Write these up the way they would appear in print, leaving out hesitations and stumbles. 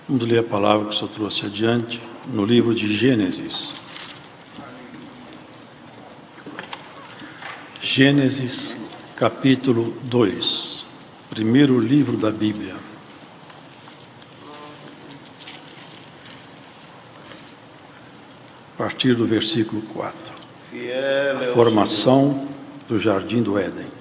Vamos ler a palavra que o Senhor trouxe adiante, no livro de Gênesis. Gênesis, capítulo 2, primeiro livro da Bíblia. A partir do versículo 4. A formação do Jardim do Éden.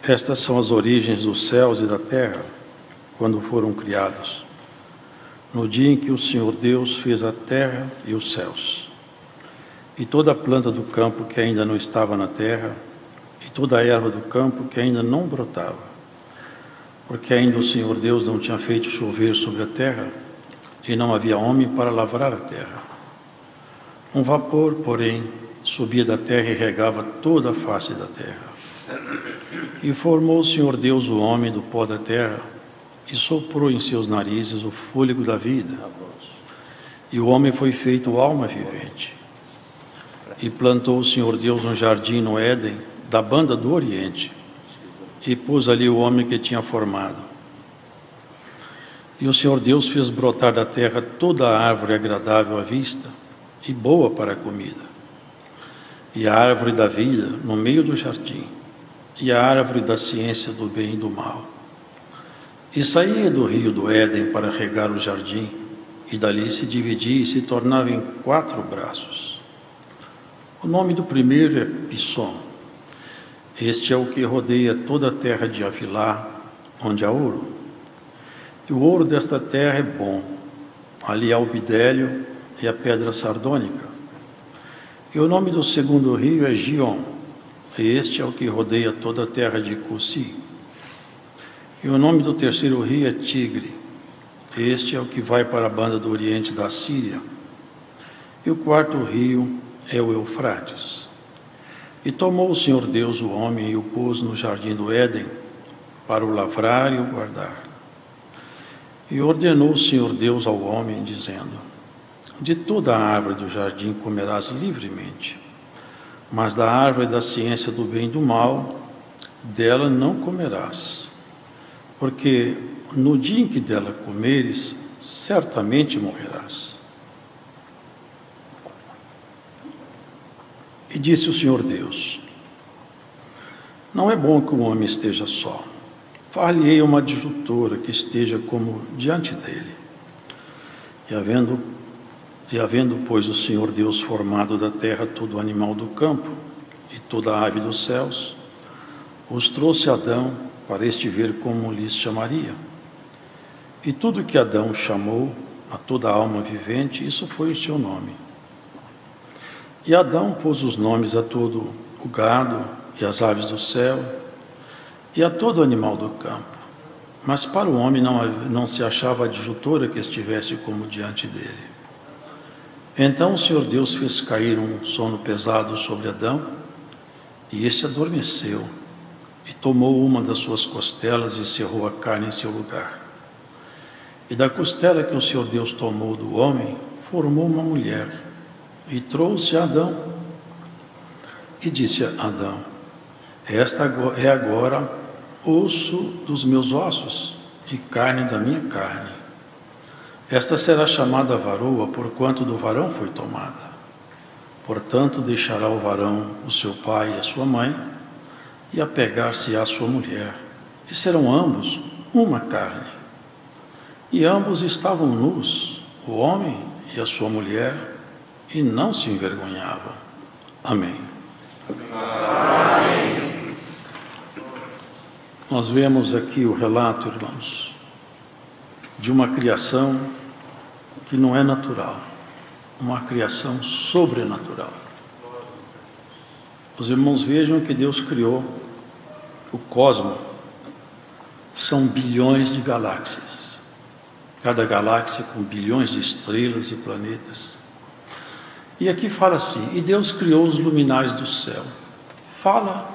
Estas são as origens dos céus e da terra, quando foram criados, no dia em que o Senhor Deus fez a terra e os céus, e toda a planta do campo que ainda não estava na terra, e toda a erva do campo que ainda não brotava, porque ainda o Senhor Deus não tinha feito chover sobre a terra, e não havia homem para lavrar a terra. Um vapor, porém, subia da terra e regava toda a face da terra. E formou o Senhor Deus o homem do pó da terra, e soprou em seus narizes o fôlego da vida. E o homem foi feito alma vivente. E plantou o Senhor Deus um jardim no Éden, da banda do Oriente, e pôs ali o homem que tinha formado. E o Senhor Deus fez brotar da terra toda a árvore agradável à vista, e boa para a comida, e a árvore da vida no meio do jardim, e a árvore da ciência do bem e do mal. E saía do rio do Éden para regar o jardim, e dali se dividia e se tornava em 4 braços. O nome do primeiro é Pissom. Este é o que rodeia toda a terra de Avilá, onde há ouro. E o ouro desta terra é bom. Ali há o bidélio e a pedra sardônica. E o nome do segundo rio é Gion. Este é o que rodeia toda a terra de Cussi. E o nome do terceiro rio é Tigre. Este é o que vai para a banda do oriente da Síria. E o quarto rio é o Eufrates. E tomou o Senhor Deus o homem e o pôs no jardim do Éden, para o lavrar e o guardar. E ordenou o Senhor Deus ao homem, dizendo: de toda a árvore do jardim comerás livremente, mas da árvore da ciência do bem e do mal, dela não comerás, porque no dia em que dela comeres, certamente morrerás. E disse o Senhor Deus: não é bom que o homem esteja só. Far-lhe-ei uma adjutora que esteja como diante dele. E havendo, pois, o Senhor Deus formado da terra todo animal do campo e toda a ave dos céus, os trouxe Adão para este ver como lhes chamaria. E tudo que Adão chamou a toda a alma vivente, isso foi o seu nome. E Adão pôs os nomes a todo o gado e as aves do céu e a todo animal do campo. Mas para o homem não se achava adjutora que estivesse como diante dele. Então o Senhor Deus fez cair um sono pesado sobre Adão, e este adormeceu, e tomou uma das suas costelas e cerrou a carne em seu lugar. E da costela que o Senhor Deus tomou do homem, formou uma mulher, e trouxe a Adão. E disse a Adão: esta é agora osso dos meus ossos e carne da minha carne. Esta será chamada varoa, porquanto do varão foi tomada. Portanto, deixará o varão o seu pai e a sua mãe, e apegar-se-á à sua mulher, e serão ambos uma carne. E ambos estavam nus, o homem e a sua mulher, e não se envergonhavam. Amém. Amém. Nós vemos aqui o relato, irmãos, de uma criação que não é natural, uma criação sobrenatural. Os irmãos vejam que Deus criou o cosmos. São bilhões de galáxias, cada galáxia com bilhões de estrelas e planetas. E aqui fala assim: e Deus criou os luminares do céu. Fala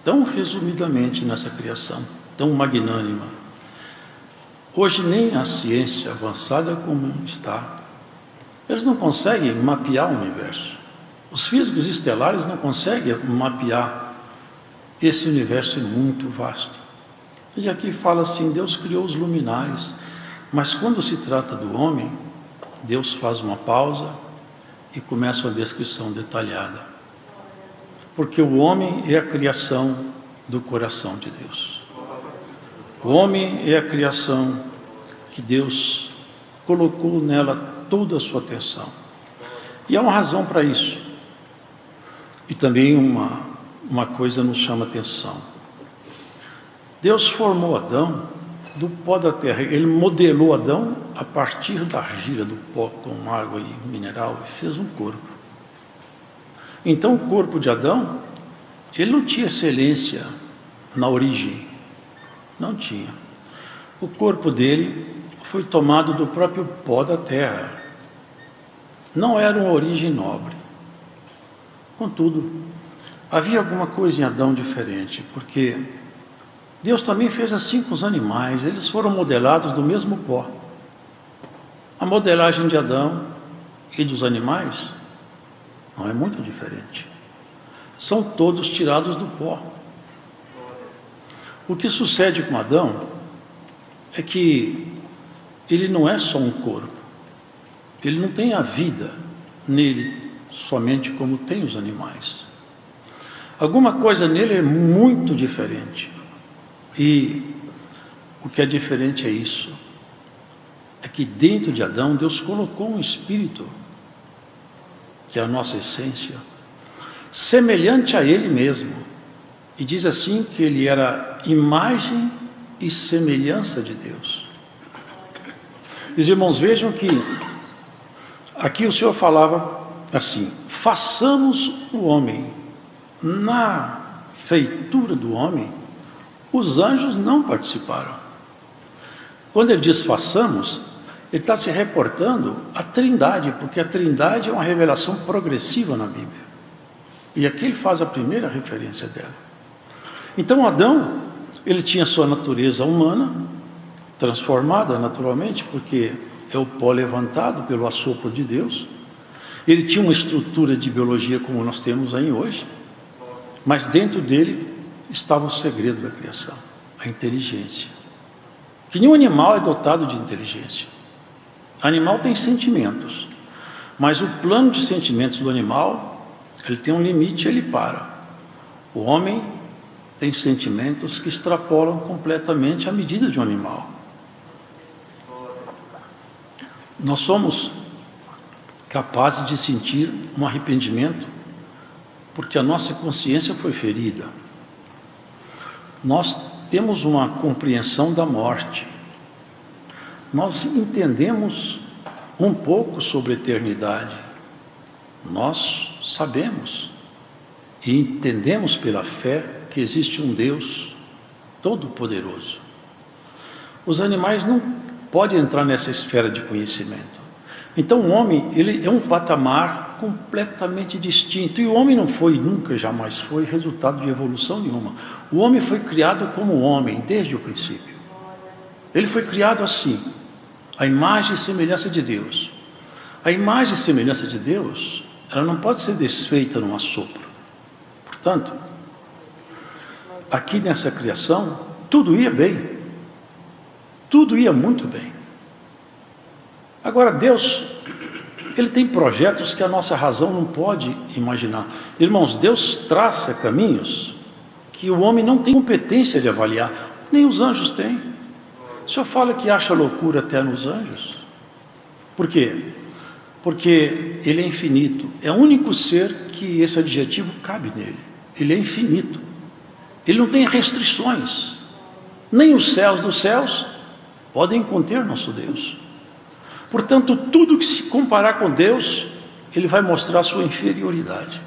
tão resumidamente nessa criação, tão magnânima. Hoje nem a ciência avançada como está, eles não conseguem mapear o universo. Os físicos estelares não conseguem mapear esse universo é muito vasto. E aqui fala assim, Deus criou os luminares, mas quando se trata do homem, Deus faz uma pausa e começa uma descrição detalhada. Porque o homem é a criação do coração de Deus. O homem é a criação que Deus colocou nela toda a sua atenção. E há uma razão para isso. E também uma coisa nos chama atenção. Deus formou Adão do pó da terra. Ele modelou Adão a partir da argila, do pó com água e mineral, e fez um corpo. Então o corpo de Adão, ele não tinha excelência na origem. Não tinha. O corpo dele foi tomado do próprio pó da terra. Não era uma origem nobre. Contudo, havia alguma coisa em Adão diferente, porque Deus também fez assim com os animais, eles foram modelados do mesmo pó. A modelagem de Adão e dos animais não é muito diferente. São todos tirados do pó. O que sucede com Adão é que ele não é só um corpo. Ele não tem a vida nele somente como tem os animais. Alguma coisa nele é muito diferente. E o que é diferente é isso. É que dentro de Adão, Deus colocou um espírito, que é a nossa essência, semelhante a ele mesmo. E diz assim que ele era imagem e semelhança de Deus. Os irmãos, vejam que aqui o Senhor falava assim: façamos o homem. Na feitura do homem, os anjos não participaram. Quando ele diz façamos, ele está se reportando à Trindade, porque a Trindade é uma revelação progressiva na Bíblia. E aqui ele faz a primeira referência dela. Então Adão, ele tinha sua natureza humana, transformada naturalmente, porque é o pó levantado pelo assopro de Deus. Ele tinha uma estrutura de biologia como nós temos aí hoje, mas dentro dele estava o segredo da criação, a inteligência. Que nenhum animal é dotado de inteligência. O animal tem sentimentos, mas o plano de sentimentos do animal, ele tem um limite, ele para. O homem tem sentimentos que extrapolam completamente a medida de um animal. Nós somos capazes de sentir um arrependimento porque a nossa consciência foi ferida. Nós temos uma compreensão da morte. Nós entendemos um pouco sobre a eternidade. Nós sabemos e entendemos pela fé que existe um Deus todo-poderoso. Os animais não podem entrar nessa esfera de conhecimento. Então o homem, ele é um patamar completamente distinto. E o homem não foi, nunca, jamais foi resultado de evolução nenhuma. O homem foi criado como homem desde o princípio. Ele foi criado assim, a imagem e semelhança de Deus. A imagem e semelhança de Deus, ela não pode ser desfeita num assopro. Portanto, aqui nessa criação, tudo ia bem. Tudo ia muito bem. Agora, Deus, Ele tem projetos que a nossa razão não pode imaginar. Irmãos, Deus traça caminhos que o homem não tem competência de avaliar, nem os anjos têm. O Senhor fala que acha loucura até nos anjos. Por quê? Porque Ele é infinito. É o único ser que esse adjetivo cabe nele. Ele é infinito. Ele não tem restrições. Nem os céus dos céus podem conter nosso Deus. Portanto, tudo que se comparar com Deus, Ele vai mostrar sua inferioridade.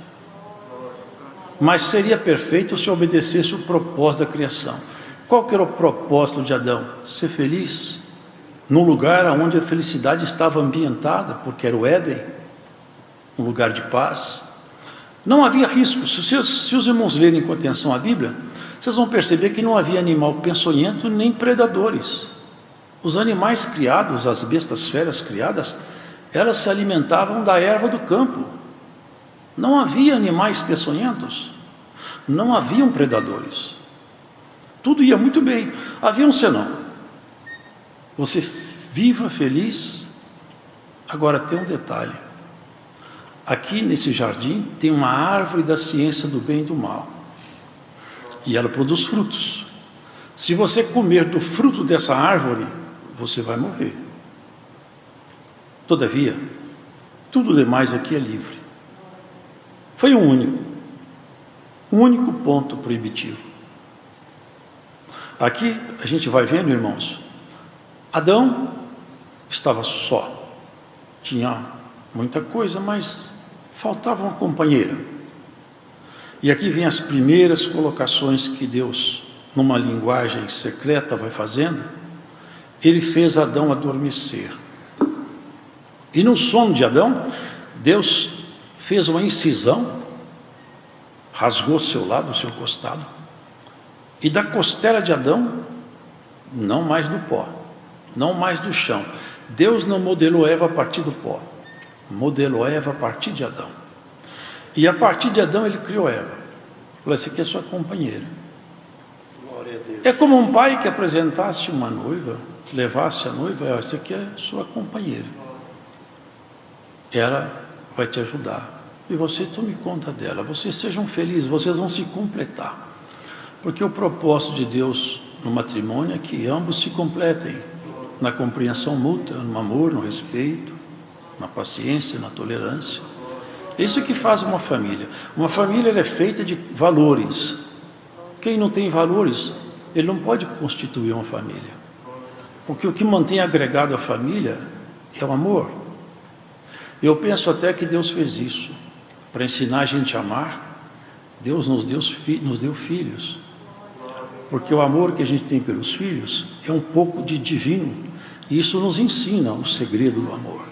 Mas seria perfeito se obedecesse o propósito da criação. Qual que era o propósito de Adão? Ser feliz num lugar onde a felicidade estava ambientada, porque era o Éden, um lugar de paz. Não havia risco. Se os irmãos lerem com atenção a Bíblia, vocês vão perceber que não havia animal peçonhento nem predadores. Os animais criados, as bestas feras criadas, elas se alimentavam da erva do campo. Não havia animais peçonhentos. Não haviam predadores. Tudo ia muito bem. Havia um senão. Você viva feliz. Agora tem um detalhe. Aqui nesse jardim tem uma árvore da ciência do bem e do mal. E ela produz frutos. Se você comer do fruto dessa árvore, você vai morrer. Todavia, tudo demais aqui é livre. Foi um único ponto proibitivo. Aqui a gente vai vendo, irmãos, Adão estava só. Tinha muita coisa, mas faltava uma companheira. E aqui vem as primeiras colocações que Deus, numa linguagem secreta, vai fazendo. Ele fez Adão adormecer. E no sono de Adão, Deus fez uma incisão, rasgou seu lado, o seu costado, e da costela de Adão, não mais do pó, não mais do chão. Deus não modelou Eva a partir do pó, modelou Eva a partir de Adão. E a partir de Adão ele criou Eva. Falou, essa aqui é sua companheira. Glória a Deus. É como um pai que apresentasse uma noiva, levasse a noiva, essa aqui é sua companheira. Ela vai te ajudar. E você tome conta dela. Vocês sejam felizes, vocês vão se completar. Porque o propósito de Deus no matrimônio é que ambos se completem. Na compreensão mútua, no amor, no respeito, na paciência, na tolerância. Isso que faz uma família. Uma família ela é feita de valores. Quem não tem valores, ele não pode constituir uma família. Porque o que mantém agregado a família é o amor. Eu penso até que Deus fez isso. Para ensinar a gente a amar, Deus nos deu filhos. Porque o amor que a gente tem pelos filhos é um pouco de divino. E isso nos ensina o segredo do amor.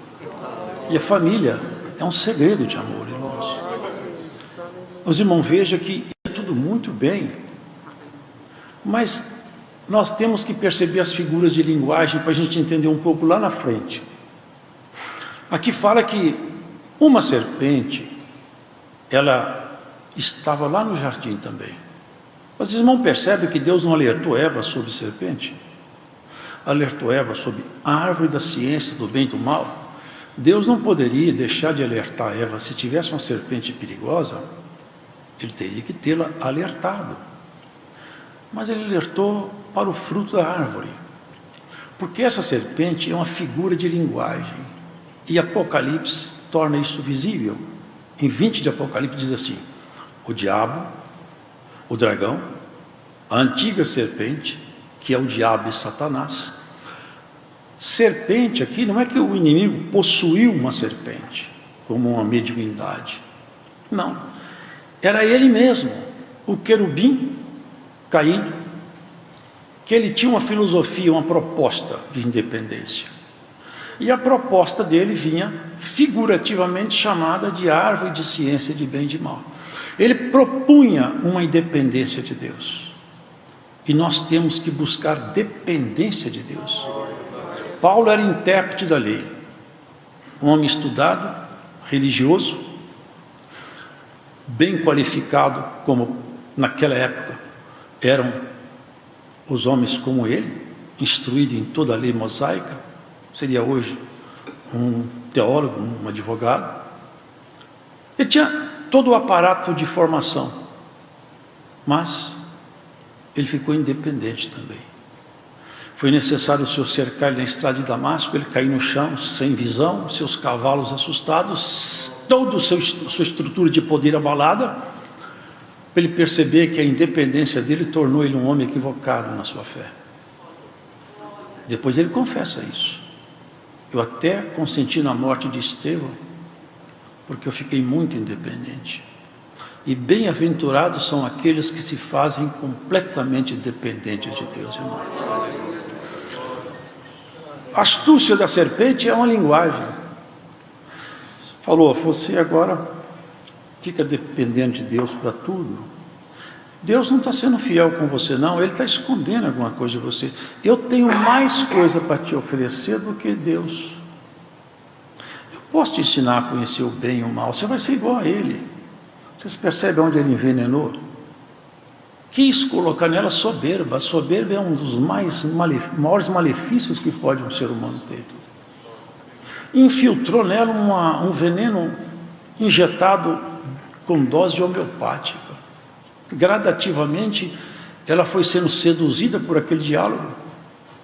E a família é um segredo de amor, irmãos. Os irmãos, vejam que é tudo muito bem. Mas nós temos que perceber as figuras de linguagem para a gente entender um pouco lá na frente. Aqui fala que uma serpente, ela estava lá no jardim também. Mas os irmãos percebem que Deus não alertou Eva sobre serpente? Alertou Eva sobre a árvore da ciência do bem e do mal? Deus não poderia deixar de alertar Eva. Se tivesse uma serpente perigosa, ele teria que tê-la alertado. Mas ele alertou para o fruto da árvore. Porque essa serpente é uma figura de linguagem. E Apocalipse torna isso visível. Em 20 de Apocalipse diz assim: o diabo, o dragão, a antiga serpente, que é o diabo e Satanás. Serpente aqui não é que o inimigo possuiu uma serpente, como uma mediunidade. Não. Era ele mesmo, o querubim caído, que ele tinha uma filosofia, uma proposta de independência. E a proposta dele vinha figurativamente chamada de árvore de ciência de bem e de mal. Ele propunha uma independência de Deus. E nós temos que buscar dependência de Deus. Paulo era intérprete da lei. Um homem estudado, religioso, bem qualificado, como naquela época eram os homens como ele, instruído em toda a lei mosaica. Seria hoje um teólogo, um advogado. Ele tinha todo o aparato de formação, mas ele ficou independente também. Foi necessário o Senhor cercar ele na estrada de Damasco, ele caiu no chão, sem visão, seus cavalos assustados, toda a sua estrutura de poder abalada, para ele perceber que a independência dele tornou ele um homem equivocado na sua fé. Depois ele confessa isso. Eu até consenti na morte de Estevão, porque eu fiquei muito independente. E bem-aventurados são aqueles que se fazem completamente dependentes de Deus, irmão. A astúcia da serpente é uma linguagem. Falou, você agora fica dependendo de Deus para tudo. Deus não está sendo fiel com você, não. Ele está escondendo alguma coisa de você. Eu tenho mais coisa para te oferecer do que Deus. Eu posso te ensinar a conhecer o bem e o mal. Você vai ser igual a Ele. Vocês percebem onde ele envenenou? quis colocar nela soberba. A soberba é um dos maiores malefícios que pode um ser humano ter. Infiltrou nela um veneno injetado com dose homeopática. Gradativamente, ela foi sendo seduzida por aquele diálogo.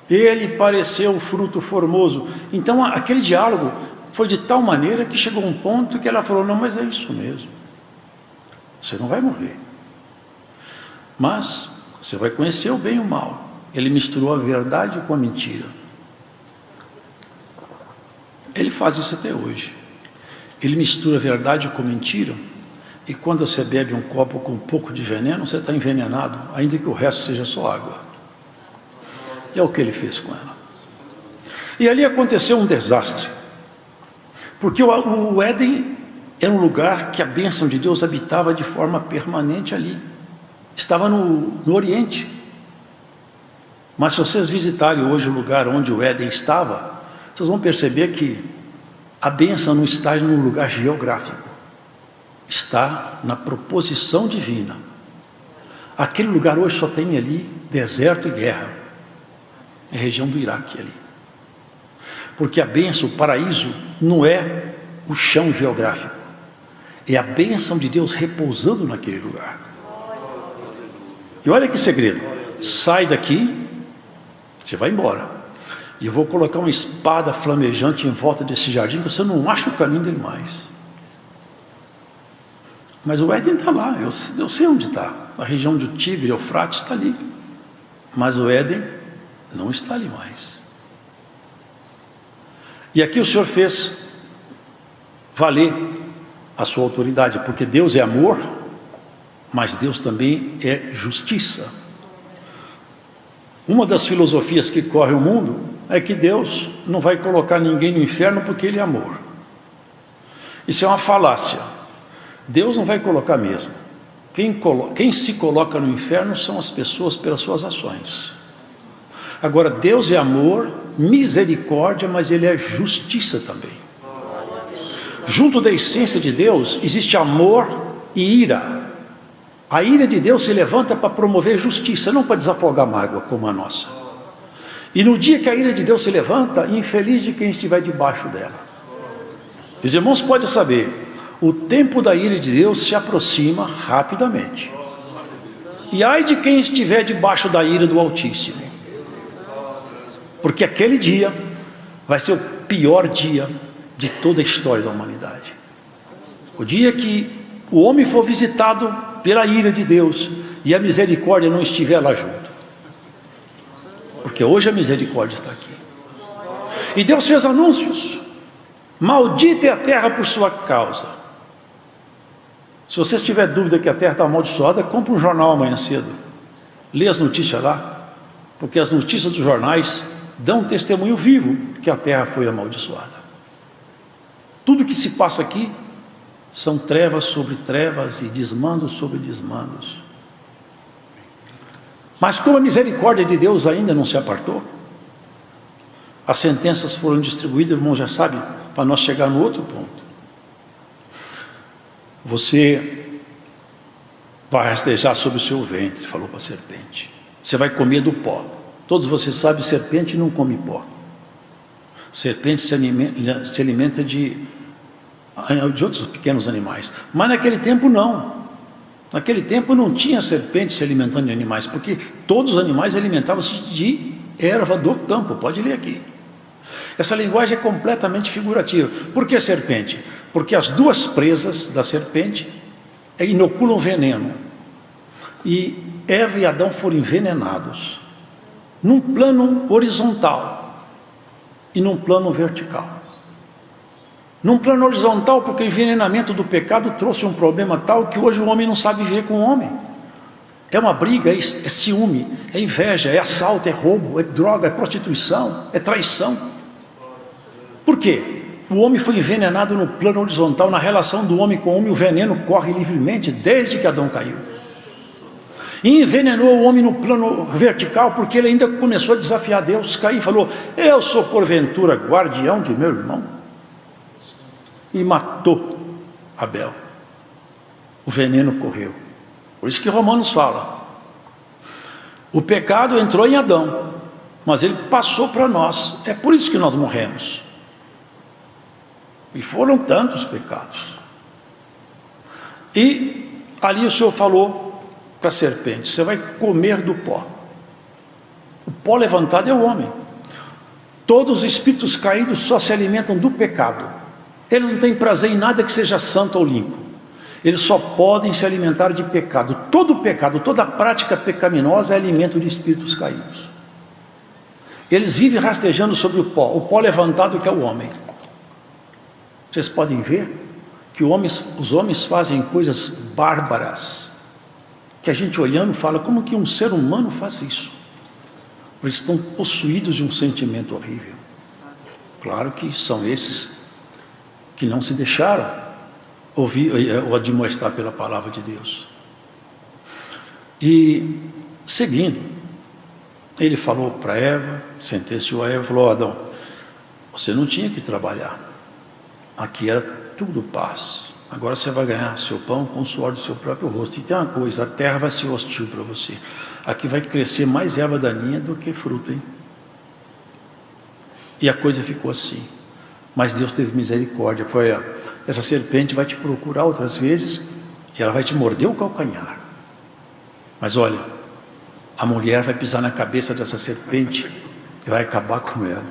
Ele pareceu o fruto formoso. Então, aquele diálogo foi de tal maneira que chegou um ponto que ela falou: não, mas é isso mesmo. Você não vai morrer. Mas você vai conhecer o bem e o mal. Ele misturou a verdade com a mentira. Ele faz isso até hoje. Ele mistura a verdade com mentira. E quando você bebe um copo com um pouco de veneno, você está envenenado, ainda que o resto seja só água. E é o que ele fez com ela. E ali aconteceu um desastre. Porque o Éden era um lugar que a bênção de Deus habitava de forma permanente ali. Estava no Oriente. Mas se vocês visitarem hoje o lugar onde o Éden estava, vocês vão perceber que a bênção não está num lugar geográfico. Está na proposição divina. Aquele lugar hoje só tem ali deserto e guerra. É a região do Iraque ali. Porque a bênção, o paraíso, não é o chão geográfico. É a bênção de Deus repousando naquele lugar. E olha que segredo. Sai daqui, você vai embora. E eu vou colocar uma espada flamejante em volta desse jardim, que você não acha o caminho dele mais. Mas o Éden está lá, eu sei onde está. A região do Tigre, Eufrates, está ali. Mas o Éden não está ali mais. E aqui o Senhor fez valer a sua autoridade, porque Deus é amor, mas Deus também é justiça. Uma das filosofias que corre o mundo é que Deus não vai colocar ninguém no inferno porque Ele é amor. Isso é uma falácia. Deus não vai colocar mesmo. Quem se coloca no inferno são as pessoas pelas suas ações. Agora, Deus é amor, misericórdia, mas Ele é justiça também. Junto da essência de Deus existe amor e ira. A ira de Deus se levanta para promover justiça, não para desafogar mágoa como a nossa. E no dia que a ira de Deus se levanta, infeliz de quem estiver debaixo dela. Os irmãos podem saber, o tempo da ira de Deus se aproxima rapidamente. E ai de quem estiver debaixo da ira do Altíssimo. Porque aquele dia vai ser o pior dia de toda a história da humanidade. O dia que o homem for visitado pela ira de Deus e a misericórdia não estiver lá junto. Porque hoje a misericórdia está aqui. E Deus fez anúncios. Maldita é a terra por sua causa. Se você tiver dúvida que a terra está amaldiçoada, compre um jornal amanhã cedo. Lê as notícias lá. Porque as notícias dos jornais dão um testemunho vivo que a terra foi amaldiçoada. Tudo que se passa aqui são trevas sobre trevas e desmandos sobre desmandos. Mas como a misericórdia de Deus ainda não se apartou, as sentenças foram distribuídas, irmão, já sabe, para nós chegar no outro ponto. Você vai rastejar sobre o seu ventre, falou para a serpente. Você vai comer do pó. Todos vocês sabem, serpente não come pó. Serpente se alimenta de outros pequenos animais. Mas naquele tempo não. Naquele tempo não tinha serpente se alimentando de animais, porque todos os animais alimentavam-se de erva do campo. Pode ler aqui. Essa linguagem é completamente figurativa. Por que serpente? Porque as duas presas da serpente inoculam veneno. E Eva e Adão foram envenenados num plano horizontal e num plano vertical. Num plano horizontal, porque o envenenamento do pecado trouxe um problema tal que hoje o homem não sabe viver com o homem. É uma briga, é ciúme, é inveja, é assalto, é roubo, é droga, é prostituição, é traição. Por quê? O homem foi envenenado no plano horizontal. Na relação do homem com o homem, o veneno corre livremente desde que Adão caiu. E envenenou o homem no plano vertical, porque ele ainda começou a desafiar Deus. Caim e falou: eu sou porventura guardião de meu irmão. E matou Abel. O veneno correu. Por isso que Romanos fala: O pecado entrou em Adão, mas ele passou para nós. É por isso que nós morremos. E foram tantos pecados. E ali o Senhor falou para a serpente: você vai comer do pó. O pó levantado é o homem. Todos os espíritos caídos só se alimentam do pecado. Eles não têm prazer em nada que seja santo ou limpo. Eles só podem se alimentar de pecado. Todo pecado, toda prática pecaminosa é alimento de espíritos caídos. Eles vivem rastejando sobre o pó levantado que é o homem. Vocês podem ver que os homens fazem coisas bárbaras, que a gente olhando fala: como que um ser humano faz isso? Eles estão possuídos de um sentimento horrível. Claro que são esses que não se deixaram ouvir ou admoestar pela palavra de Deus. E seguindo, ele falou para Eva, sentenciou a Eva, falou: Adão, você não tinha que trabalhar, aqui era tudo paz, agora você vai ganhar seu pão com o suor do seu próprio rosto. E tem uma coisa: a terra vai ser hostil para você, aqui vai crescer mais erva daninha do que fruta, hein? E a coisa ficou assim. Mas Deus teve misericórdia. Foi: essa serpente vai te procurar outras vezes e ela vai te morder o calcanhar. Mas olha, a mulher vai pisar na cabeça dessa serpente e vai acabar com ela.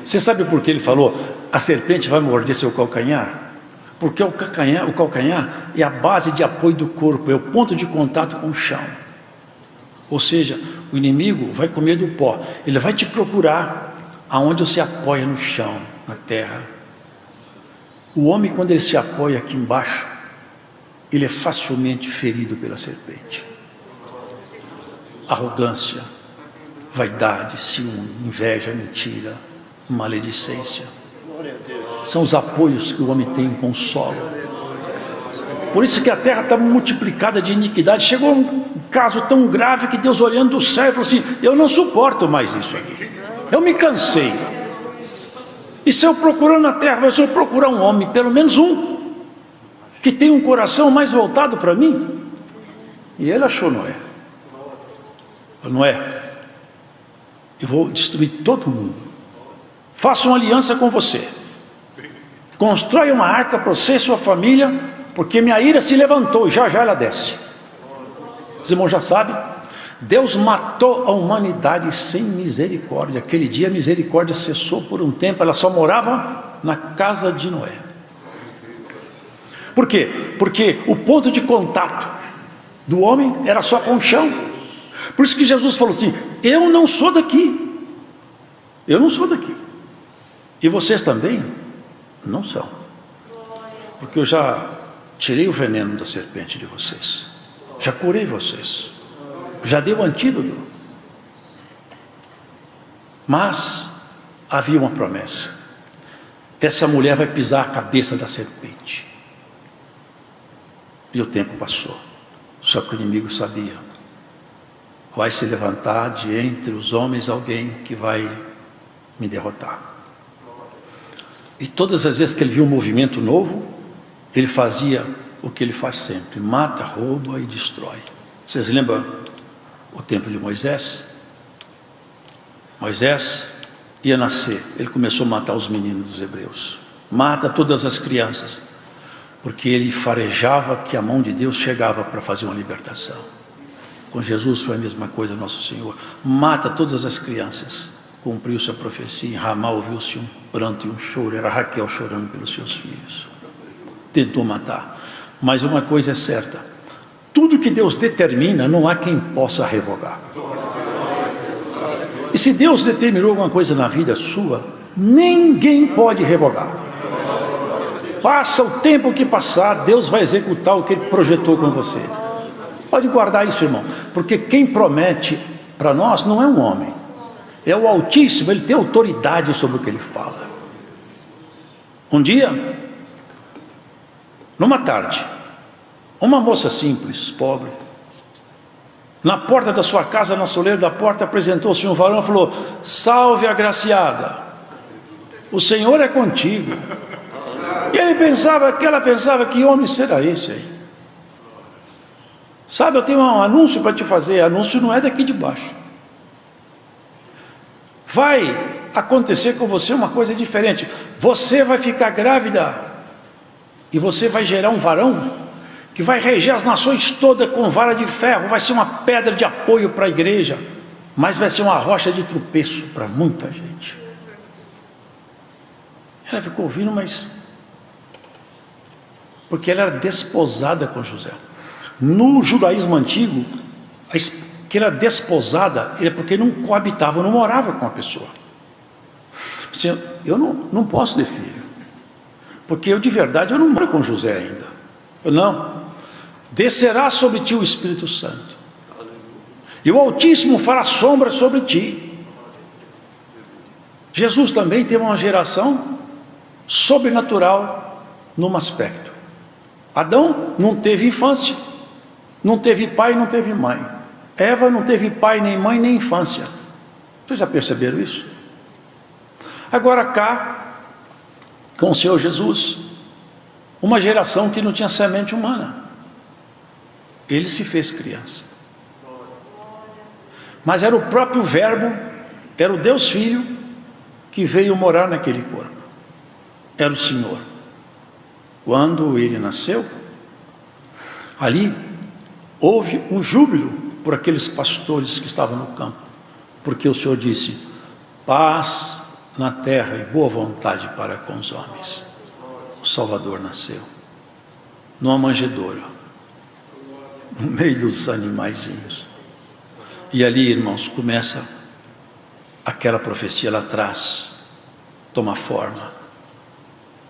Você sabe por que ele falou: a serpente vai morder seu calcanhar? Porque o calcanhar é a base de apoio do corpo, é o ponto de contato com o chão. Ou seja, o inimigo vai comer do pó, ele vai te procurar aonde você apoia no chão, na terra. O homem, quando ele se apoia aqui embaixo, ele é facilmente ferido pela serpente. Arrogância, vaidade, ciúme, inveja, mentira, maledicência. São os apoios que o homem tem com o solo. Por isso que a terra está multiplicada de iniquidade. Chegou um caso tão grave que Deus, olhando do céu, falou assim: eu não suporto mais isso aqui, eu me cansei. E se eu procurar na terra, se eu procurar um homem, pelo menos um, que tem um coração mais voltado para mim. E ele achou Noé. Noé, eu vou destruir todo mundo, faço uma aliança com você, constrói uma arca para você e sua família, porque minha ira se levantou e já já ela desce. Os irmãos já sabem, Deus matou a humanidade sem misericórdia. Aquele dia a misericórdia cessou por um tempo, ela só morava na casa de Noé. Por quê? Porque o ponto de contato do homem era só com o chão. Por isso que Jesus falou assim: eu não sou daqui, eu não sou daqui, e vocês também não são, porque eu já tirei o veneno da serpente de vocês, já curei vocês, já dei o antídoto. Mas havia uma promessa: essa mulher vai pisar a cabeça da serpente. E o tempo passou, só que o inimigo sabia: vai se levantar de entre os homens alguém que vai me derrotar. E todas as vezes que ele viu um movimento novo, ele fazia o que ele faz sempre: mata, rouba e destrói. Vocês lembram o tempo de Moisés? Moisés ia nascer, ele começou a matar os meninos dos hebreus, mata todas as crianças, porque ele farejava que a mão de Deus chegava para fazer uma libertação. Com Jesus foi a mesma coisa. Nosso Senhor mata todas as crianças. Cumpriu-se a profecia. Em Ramá ouviu-se um pranto e um choro. Era Raquel chorando pelos seus filhos. Tentou matar. Mas uma coisa é certa: tudo que Deus determina, não há quem possa revogar. E se Deus determinou alguma coisa na vida sua, ninguém pode revogar. Passa o tempo que passar, Deus vai executar o que Ele projetou com você. Pode guardar isso, irmão, porque quem promete para nós não é um homem, é o Altíssimo. Ele tem autoridade sobre o que ele fala. Um dia, numa tarde, uma moça simples, pobre, na porta da sua casa, na soleira da porta, apresentou-se um varão e falou: salve, agraciada, o Senhor é contigo. E ela pensava: que homem será esse aí? Sabe, eu tenho um anúncio para te fazer. Anúncio não é daqui de baixo. Vai acontecer com você uma coisa diferente. Você vai ficar grávida e você vai gerar um varão que vai reger as nações todas com vara de ferro. Vai ser uma pedra de apoio para a igreja, mas vai ser uma rocha de tropeço para muita gente. Ela ficou ouvindo, mas porque ela era desposada com José. No judaísmo antigo, que era desposada é porque não coabitava, não morava com a pessoa. Assim, eu não posso ter filho, porque eu de verdade eu não moro com José ainda. Não, descerá sobre ti o Espírito Santo, e o Altíssimo fará sombra sobre ti. Jesus também teve uma geração sobrenatural num aspecto. Adão não teve infância, não teve pai, não teve mãe. Eva não teve pai, nem mãe, nem infância. Vocês já perceberam isso? Agora cá, com o Senhor Jesus, uma geração que não tinha semente humana. Ele se fez criança. Mas era o próprio Verbo, era o Deus Filho, que veio morar naquele corpo. Era o Senhor. Quando ele nasceu, ali houve um júbilo por aqueles pastores que estavam no campo, porque o Senhor disse: paz na terra e boa vontade para com os homens. O Salvador nasceu numa manjedoura, no meio dos animaizinhos. E ali, irmãos, começa aquela profecia lá atrás, toma forma.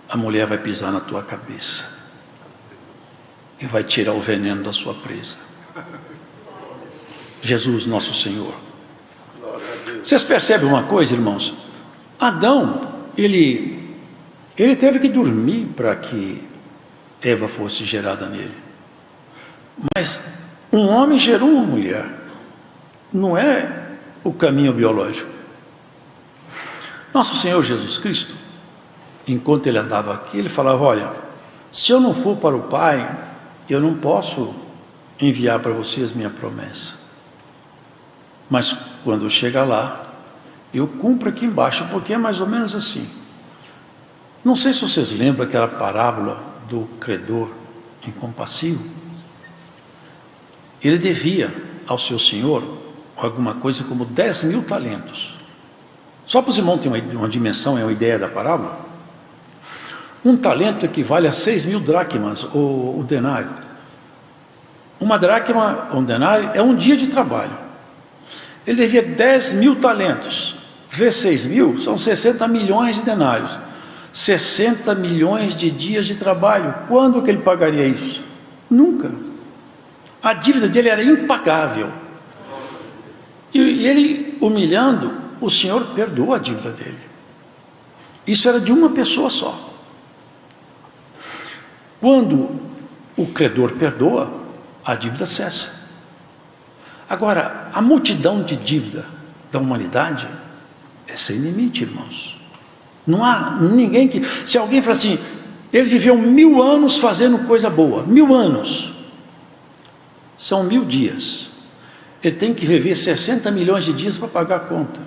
A mulher vai pisar na tua cabeça e vai tirar o veneno da sua presa. Jesus, nosso Senhor. Vocês percebem uma coisa, irmãos? Adão, ele teve que dormir para que Eva fosse gerada nele. Mas um homem gerou uma mulher. Não é o caminho biológico. Nosso Senhor Jesus Cristo, enquanto ele andava aqui, ele falava: olha, se eu não for para o Pai, eu não posso enviar para vocês minha promessa. Mas quando eu chegar lá, eu cumpro aqui embaixo, porque é mais ou menos assim. Não sei se vocês lembram aquela parábola do credor incompassivo. Ele devia ao seu senhor alguma coisa como 10.000 talentos. Só para os irmãos terem uma dimensão, uma ideia da parábola. Um talento equivale a 6.000 dracmas, o denário. Uma dracma, um denário, é um dia de trabalho. Ele devia 10.000 talentos. Vezes 6.000, são 60 milhões de denários. 60 milhões de dias de trabalho. Quando que ele pagaria isso? Nunca. A dívida dele era impagável. E ele, humilhando, o Senhor perdoou a dívida dele. Isso era de uma pessoa só. Quando o credor perdoa, a dívida cessa. Agora, a multidão de dívida da humanidade é sem limite, irmãos. Não há ninguém que... Se alguém fala assim, ele viveu 1000 anos fazendo coisa boa, 1000 anos, são 1000 dias. Ele tem que viver 60 milhões de dias para pagar a conta.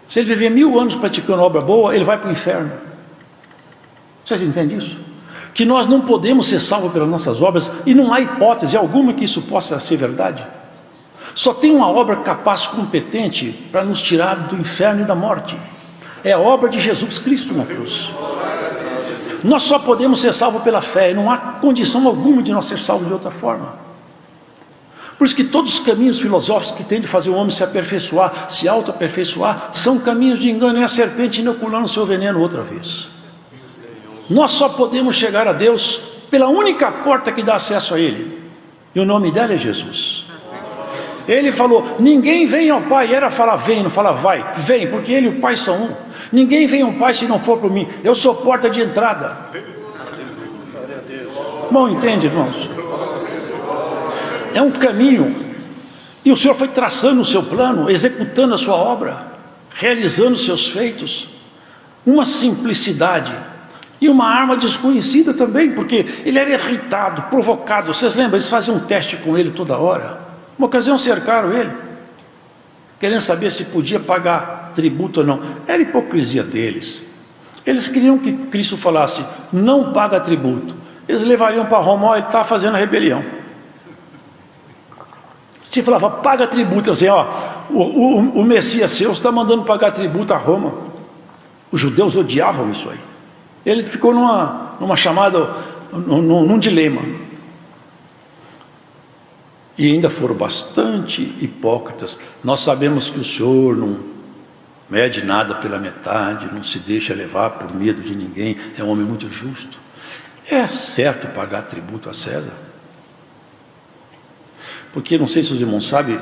Se ele viver 1000 anos praticando obra boa, ele vai para o inferno. Vocês entendem isso? Que nós não podemos ser salvos pelas nossas obras, e não há hipótese alguma que isso possa ser verdade. Só tem uma obra capaz, competente, para nos tirar do inferno e da morte. É a obra de Jesus Cristo na cruz. Nós só podemos ser salvos pela fé, e não há condição alguma de nós ser salvos de outra forma. Por isso que todos os caminhos filosóficos que têm de fazer o homem se aperfeiçoar, se auto-aperfeiçoar, são caminhos de engano. É a serpente inoculando seu veneno outra vez. Nós só podemos chegar a Deus pela única porta que dá acesso a Ele, e o nome dela é Jesus. Ele falou: ninguém vem ao Pai. Era falar vem, não fala vai. Vem, porque Ele e o Pai são um. Ninguém vem ao Pai se não for por mim. Eu sou porta de entrada. Bom, entende, irmãos? É um caminho, e o Senhor foi traçando o seu plano, executando a sua obra, realizando os seus feitos. Uma simplicidade E uma arma desconhecida também, porque ele era irritado, provocado. Vocês lembram? Eles faziam um teste com ele toda hora. Uma ocasião cercaram ele, querendo saber se podia pagar tributo ou não. Era a hipocrisia deles. Eles queriam que Cristo falasse, não paga tributo. Eles levariam para Roma, ele está fazendo a rebelião. Se falava, paga tributo, eu dizia, o Messias seu está mandando pagar tributo a Roma. Os judeus odiavam isso aí. Ele ficou numa chamada, num dilema. E ainda foram bastante hipócritas. Nós sabemos que o Senhor não mede nada pela metade, não se deixa levar por medo de ninguém, é um homem muito justo. É certo pagar tributo a César? Porque, não sei se os irmãos sabem,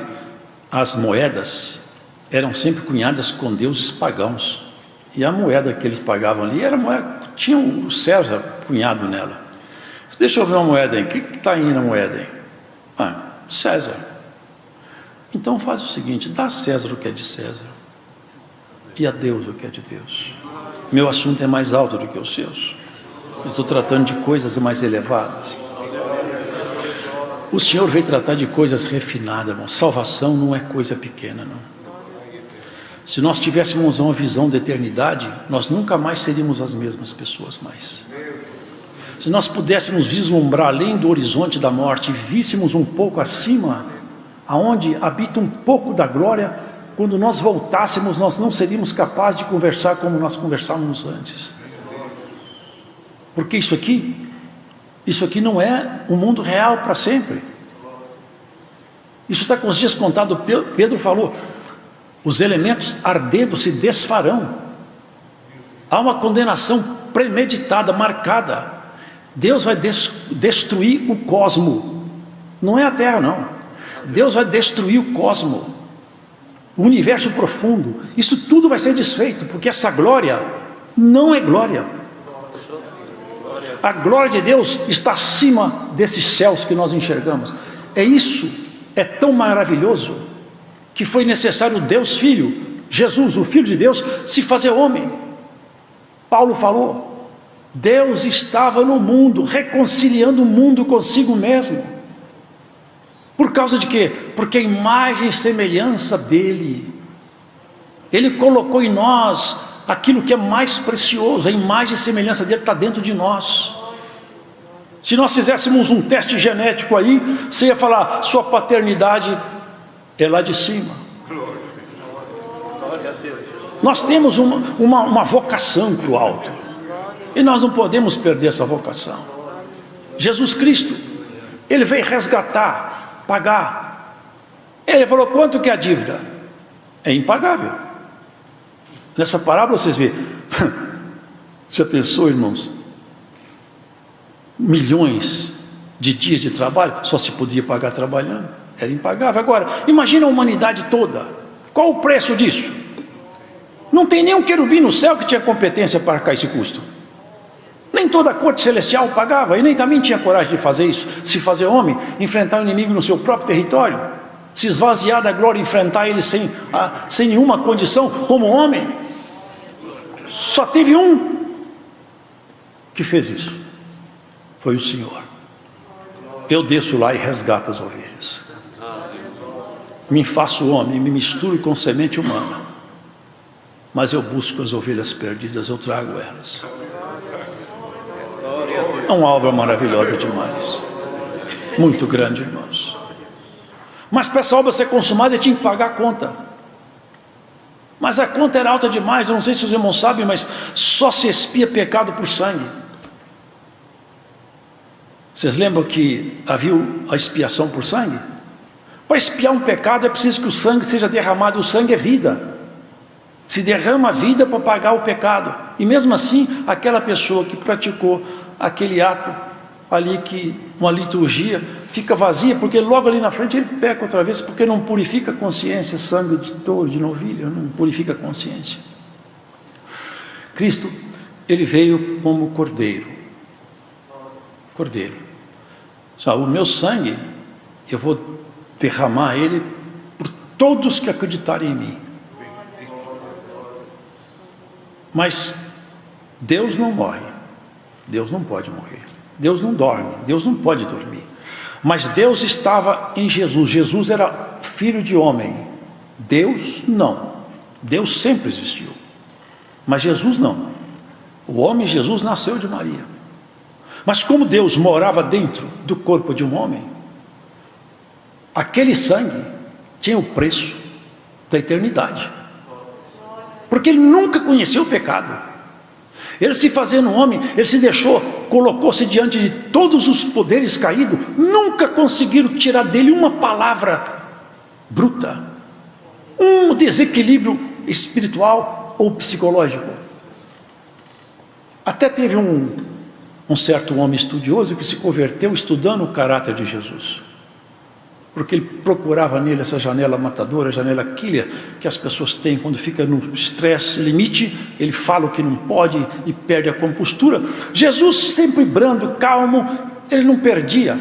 as moedas eram sempre cunhadas com deuses pagãos. E a moeda que eles pagavam ali era moeda, tinha o César cunhado nela. Deixa eu ver uma moeda aí, o que está aí na moeda aí? César. Então faz o seguinte, dá a César o que é de César, e a Deus o que é de Deus. Meu assunto é mais alto do que os seus. Estou tratando de coisas mais elevadas. O Senhor veio tratar de coisas refinadas, irmão. Salvação não é coisa pequena, não. Se nós tivéssemos uma visão da eternidade, nós nunca mais seríamos as mesmas pessoas mais. Se nós pudéssemos vislumbrar além do horizonte da morte e víssemos um pouco acima, aonde habita um pouco da glória, quando nós voltássemos, nós não seríamos capazes de conversar como nós conversávamos antes. Porque isso aqui não é um mundo real para sempre. Isso está com os dias contados. Pedro falou, os elementos ardendo se desfarão. Há uma condenação premeditada, marcada. Deus vai destruir o cosmo. Não é a terra, não. Deus vai destruir o cosmo, o universo profundo. Isso tudo vai ser desfeito, porque essa glória não é glória. A glória de Deus está acima desses céus que nós enxergamos. É tão maravilhoso, que foi necessário Deus Filho, Jesus, o Filho de Deus, se fazer homem. Paulo falou, Deus estava no mundo, reconciliando o mundo consigo mesmo. Por causa de quê? Porque a imagem e semelhança dele, ele colocou em nós aquilo que é mais precioso. A imagem e semelhança dele está dentro de nós. Se nós fizéssemos um teste genético aí, você ia falar, sua paternidade é lá de cima. Nós temos uma vocação para o alto, e nós não podemos perder essa vocação. Jesus Cristo, ele veio resgatar, pagar. Ele falou, quanto que é a dívida? É impagável. Nessa parábola vocês veem, você pensou, irmãos, milhões de dias de trabalho, só se podia pagar trabalhando, era impagável. Agora, imagina a humanidade toda, qual o preço disso? Não tem nenhum querubim no céu que tinha competência para arcar esse custo. Nem toda a corte celestial pagava, e nem também tinha coragem de fazer isso, se fazer homem, enfrentar o inimigo no seu próprio território, se esvaziar da glória, enfrentar ele sem nenhuma condição, como homem. Só teve um que fez isso, foi o Senhor. Eu desço lá e resgato as ovelhas, me faço homem, me misturo com semente humana, mas eu busco as ovelhas perdidas, eu trago elas. É uma obra maravilhosa demais, muito grande, irmãos. Mas para essa obra ser consumada, eu tinha que pagar a conta. Mas a conta era alta demais. Eu não sei se os irmãos sabem, mas só se expia pecado por sangue. Vocês lembram que havia a expiação por sangue? Para expiar um pecado é preciso que o sangue seja derramado. O sangue é vida. Se derrama a vida para pagar o pecado. E mesmo assim, aquela pessoa que praticou aquele ato ali, que uma liturgia, fica vazia, porque logo ali na frente ele peca outra vez, porque não purifica a consciência. Sangue de touro, de novilha, não purifica a consciência. Cristo, ele veio como cordeiro. Só, o meu sangue, eu vou derramar ele por todos que acreditarem em mim. Mas Deus não morre, Deus não pode morrer. Deus não dorme, Deus não pode dormir. Mas Deus estava em Jesus. Jesus era filho de homem. Deus não. Deus sempre existiu. Mas Jesus não. O homem Jesus nasceu de Maria. Mas como Deus morava dentro do corpo de um homem, aquele sangue tinha o preço da eternidade. Porque ele nunca conheceu o pecado. Ele se fazendo homem, ele se deixou, colocou-se diante de todos os poderes caídos, nunca conseguiram tirar dele uma palavra bruta, um desequilíbrio espiritual ou psicológico. Até teve um certo homem estudioso que se converteu estudando o caráter de Jesus, porque ele procurava nele essa janela matadora, janela killer, que as pessoas têm quando fica no estresse limite, ele fala o que não pode e perde a compostura. Jesus sempre brando, calmo, ele não perdia,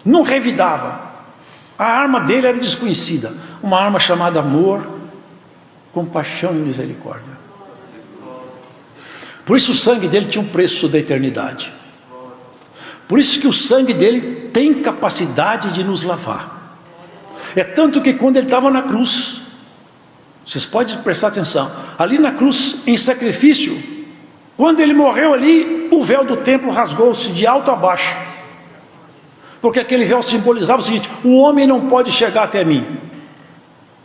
não revidava. A arma dele era desconhecida, uma arma chamada amor, compaixão e misericórdia. Por isso o sangue dele tinha um preço da eternidade. Por isso que o sangue dele tem capacidade de nos lavar. É tanto que quando ele estava na cruz, vocês podem prestar atenção, ali na cruz, em sacrifício, quando ele morreu ali, o véu do templo rasgou-se de alto a baixo, porque aquele véu simbolizava o seguinte: o homem não pode chegar até mim.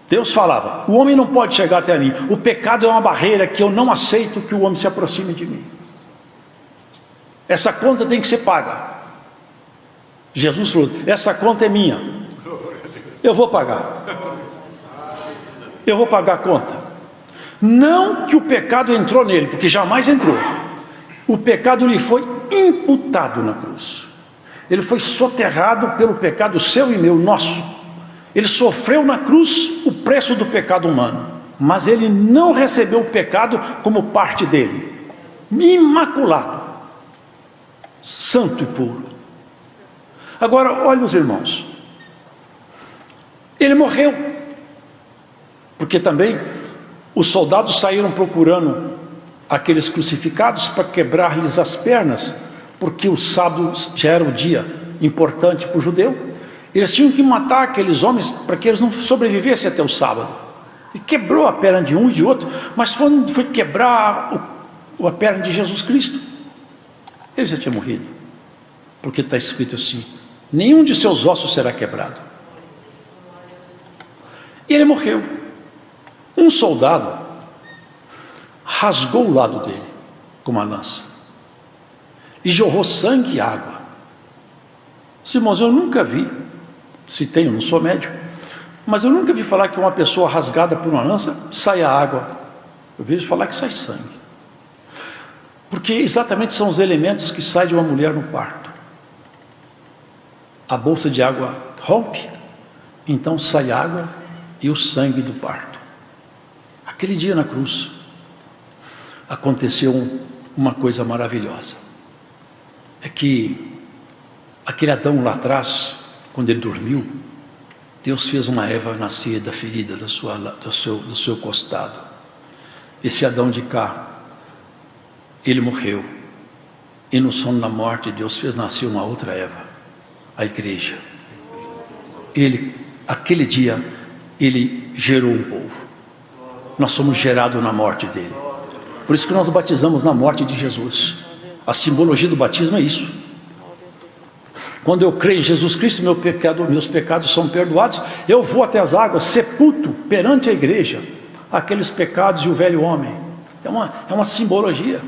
Deus falava, o homem não pode chegar até mim, o pecado é uma barreira que eu não aceito que o homem se aproxime de mim. Essa conta tem que ser paga. Jesus falou, essa conta é minha, eu vou pagar. Eu vou pagar a conta. Não que o pecado entrou nele, porque jamais entrou. O pecado lhe foi imputado na cruz. Ele foi soterrado pelo pecado seu e meu, nosso. Ele sofreu na cruz o preço do pecado humano, mas ele não recebeu o pecado como parte dele. Imaculado, santo e puro. Agora, olha os irmãos, ele morreu, porque também os soldados saíram procurando aqueles crucificados para quebrar-lhes as pernas, porque o sábado já era o dia importante para o judeu. Eles tinham que matar aqueles homens para que eles não sobrevivessem até o sábado. E quebrou a perna de um e de outro, mas foi quebrar a perna de Jesus Cristo, ele já tinha morrido, porque está escrito assim: nenhum de seus ossos será quebrado. E ele morreu. Um soldado rasgou o lado dele com uma lança e jorrou sangue e água. Irmãos, eu nunca vi, se tem, eu não sou médico, mas eu nunca vi falar que uma pessoa rasgada por uma lança saia água. Eu vejo falar que sai sangue, porque exatamente são os elementos que saem de uma mulher no parto. A bolsa de água rompe, então sai água e o sangue do parto. Aquele dia na cruz aconteceu uma coisa maravilhosa. É que aquele Adão lá atrás, quando ele dormiu, Deus fez uma Eva nascer da ferida do seu costado. Esse Adão de cá, ele morreu, e no sono da morte Deus fez nascer uma outra Eva, a igreja. Aquele dia ele gerou um povo. Nós somos gerados na morte dele. Por isso que nós batizamos na morte de Jesus. A simbologia do batismo é isso. Quando eu creio em Jesus Cristo, meus pecados são perdoados, eu vou até as águas, sepulto perante a igreja aqueles pecados e o velho homem. É uma simbologia.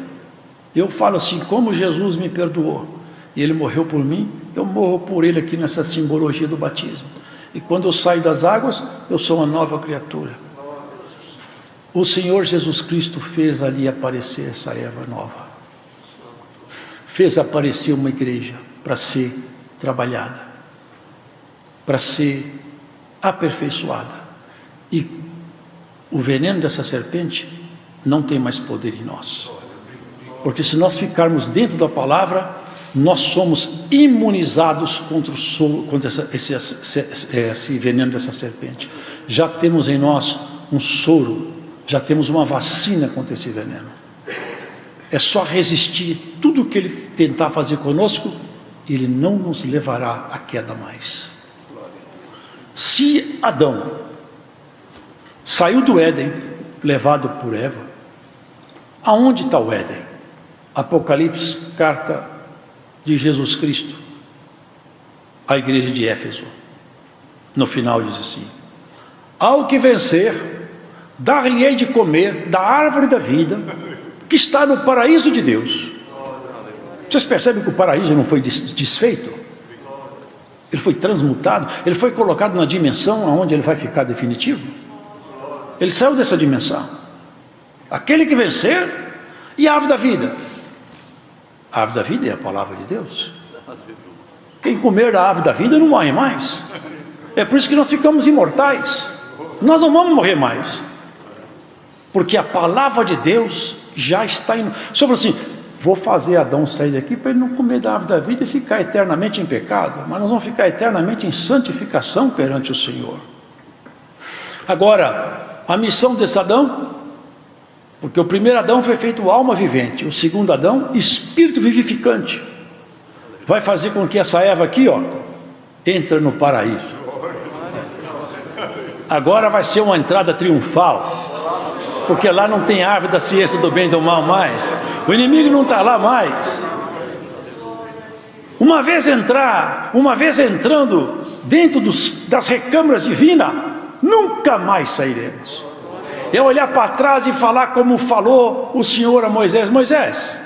Eu falo assim: como Jesus me perdoou e ele morreu por mim, eu morro por ele aqui nessa simbologia do batismo. E quando eu saio das águas, eu sou uma nova criatura. O Senhor Jesus Cristo fez ali aparecer essa Eva nova, fez aparecer uma igreja para ser trabalhada, para ser aperfeiçoada, e o veneno dessa serpente não tem mais poder em nós, porque se nós ficarmos dentro da palavra, nós somos imunizados contra esse veneno dessa serpente. Já temos em nós um soro, já temos uma vacina contra esse veneno. é só resistir tudo que ele tentar fazer conosco, ele não nos levará à queda mais. Se Adão saiu do Éden, levado por Eva, aonde está o Éden? Apocalipse, carta de Jesus Cristo à igreja de Éfeso, no final diz assim: ao que vencer, dar-lhe-ei de comer da árvore da vida, que está no paraíso de Deus. Vocês percebem que o paraíso não foi desfeito? Ele foi transmutado, ele foi colocado na dimensão onde ele vai ficar definitivo. Ele saiu dessa dimensão. Aquele que vencer, e a árvore da vida. A árvore da vida é a palavra de Deus. Quem comer da árvore da vida não morre mais. É por isso que nós ficamos imortais. Nós não vamos morrer mais, porque a palavra de Deus já está indo. Sobre assim, vou fazer Adão sair daqui para ele não comer da árvore da vida e ficar eternamente em pecado, mas nós vamos ficar eternamente em santificação perante o Senhor. Agora, a missão desse Adão, porque o primeiro Adão foi feito alma vivente, o segundo Adão, espírito vivificante, vai fazer com que essa Eva aqui, ó, entre no paraíso. Agora vai ser uma entrada triunfal, porque lá não tem árvore da ciência do bem e do mal mais, o inimigo não está lá mais. Uma vez entrando dentro das recâmaras divinas, nunca mais sairemos. É olhar para trás e falar como falou o Senhor a Moisés: Moisés,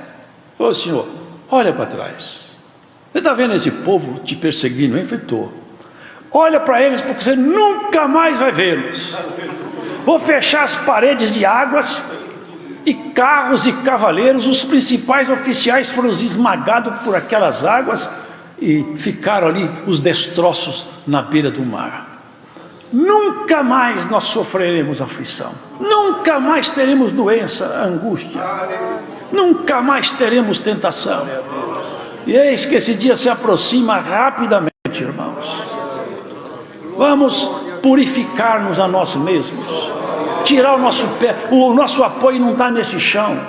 ô Senhor, olha para trás, você está vendo esse povo te perseguindo, hein? Estou. Olha para eles, porque você nunca mais vai vê-los. Vou fechar as paredes de águas, e carros e cavaleiros, os principais oficiais foram esmagados por aquelas águas, e ficaram ali os destroços na beira do mar. Nunca mais nós sofreremos aflição, nunca mais teremos doença, angústia, nunca mais teremos tentação. E eis que esse dia se aproxima rapidamente, irmãos. Vamos purificar-nos a nós mesmos, tirar o nosso pé. O nosso apoio não está nesse chão,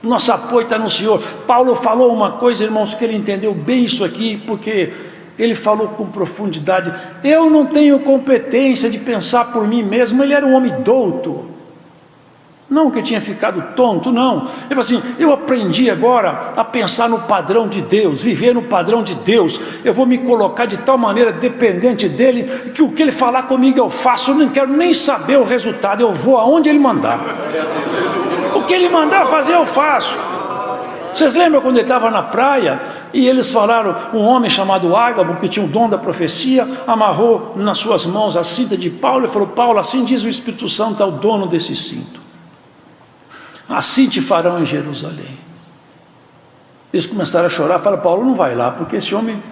o nosso apoio está no Senhor. Paulo falou uma coisa, irmãos, que ele entendeu bem isso aqui, porque ele falou com profundidade. Eu não tenho competência de pensar por mim mesmo. Ele era um homem douto, não que tinha ficado tonto, não. Ele falou assim: eu aprendi agora a pensar no padrão de Deus, viver no padrão de Deus. Eu vou me colocar de tal maneira dependente dele, que o que ele falar comigo eu faço. Eu não quero nem saber o resultado, eu vou aonde ele mandar. O que ele mandar fazer eu faço. Vocês lembram quando ele estava na praia e eles falaram, um homem chamado Ágabo, que tinha o dom da profecia, amarrou nas suas mãos a cinta de Paulo e falou: Paulo, assim diz o Espírito Santo ao dono desse cinto, assim te farão em Jerusalém. Eles começaram a chorar. Falaram: Paulo, não vai lá, porque esse homem,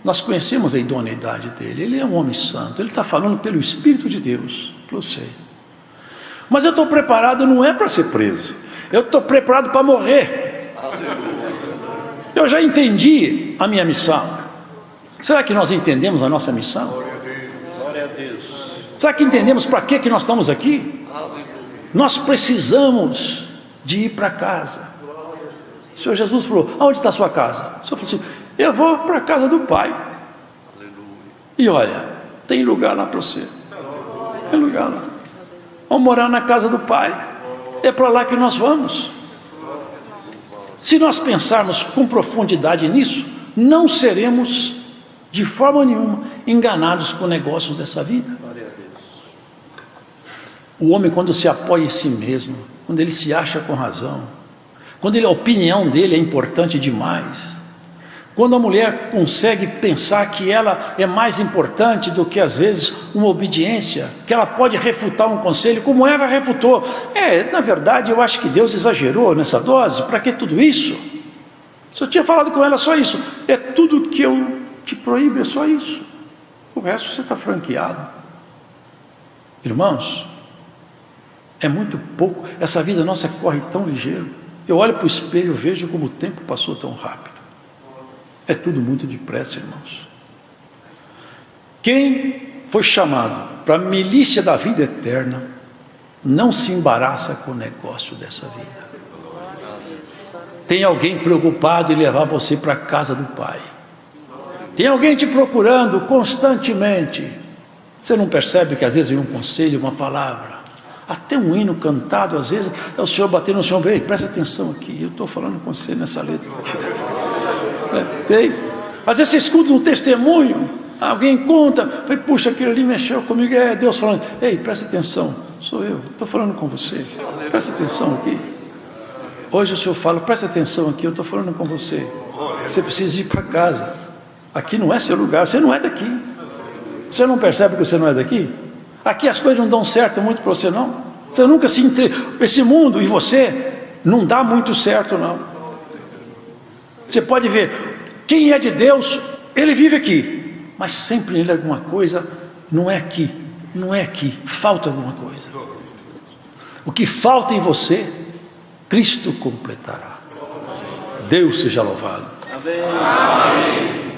nós conhecemos a idoneidade dele, ele é um homem santo, ele está falando pelo Espírito de Deus. Eu sei, mas eu estou preparado não é para ser preso, eu estou preparado para morrer. Eu já entendi a minha missão. Será que nós entendemos a nossa missão? Glória a Deus. Será que entendemos para que nós estamos aqui? Nós precisamos de ir para casa. O Senhor Jesus falou: aonde está a sua casa? O Senhor falou assim: eu vou para a casa do Pai. E olha, tem lugar lá para você. Tem lugar lá. Vamos morar na casa do Pai. É para lá que nós vamos. Se nós pensarmos com profundidade nisso, não seremos de forma nenhuma enganados com negócios dessa vida. O homem, quando se apoia em si mesmo, quando ele se acha com razão, quando a opinião dele é importante demais, quando a mulher consegue pensar que ela é mais importante do que às vezes uma obediência, que ela pode refutar um conselho, como Eva refutou. Na verdade eu acho que Deus exagerou nessa dose, para que tudo isso? Se eu tinha falado com ela só isso, é tudo que eu te proíbo, é só isso, o resto você está franqueado. Irmãos, é muito pouco, essa vida nossa corre tão ligeiro. Eu olho para o espelho e vejo como o tempo passou tão rápido. É tudo muito depressa, irmãos. Quem foi chamado para a milícia da vida eterna, não se embaraça com o negócio dessa vida. Tem alguém preocupado em levar você para a casa do Pai. Tem alguém te procurando constantemente. Você não percebe que às vezes vem um conselho, uma palavra, até um hino cantado, às vezes é o Senhor batendo no Senhor, ei, presta atenção aqui, eu estou falando com você nessa letra. Às vezes você escuta um testemunho, alguém conta, puxa, aquilo ali mexeu comigo, é Deus falando, ei, presta atenção, sou eu, estou falando com você, presta atenção aqui. Hoje o Senhor fala, presta atenção aqui, eu estou falando com você. Você precisa ir para casa. Aqui não é seu lugar, você não é daqui. Você não percebe que você não é daqui? Aqui as coisas não dão certo muito para você, não. Você nunca se esse mundo e você não dá muito certo, não. Você pode ver, quem é de Deus, ele vive aqui, mas sempre nele alguma coisa não é aqui, não é aqui, falta alguma coisa. O que falta em você, Cristo completará. Deus seja louvado. Amém.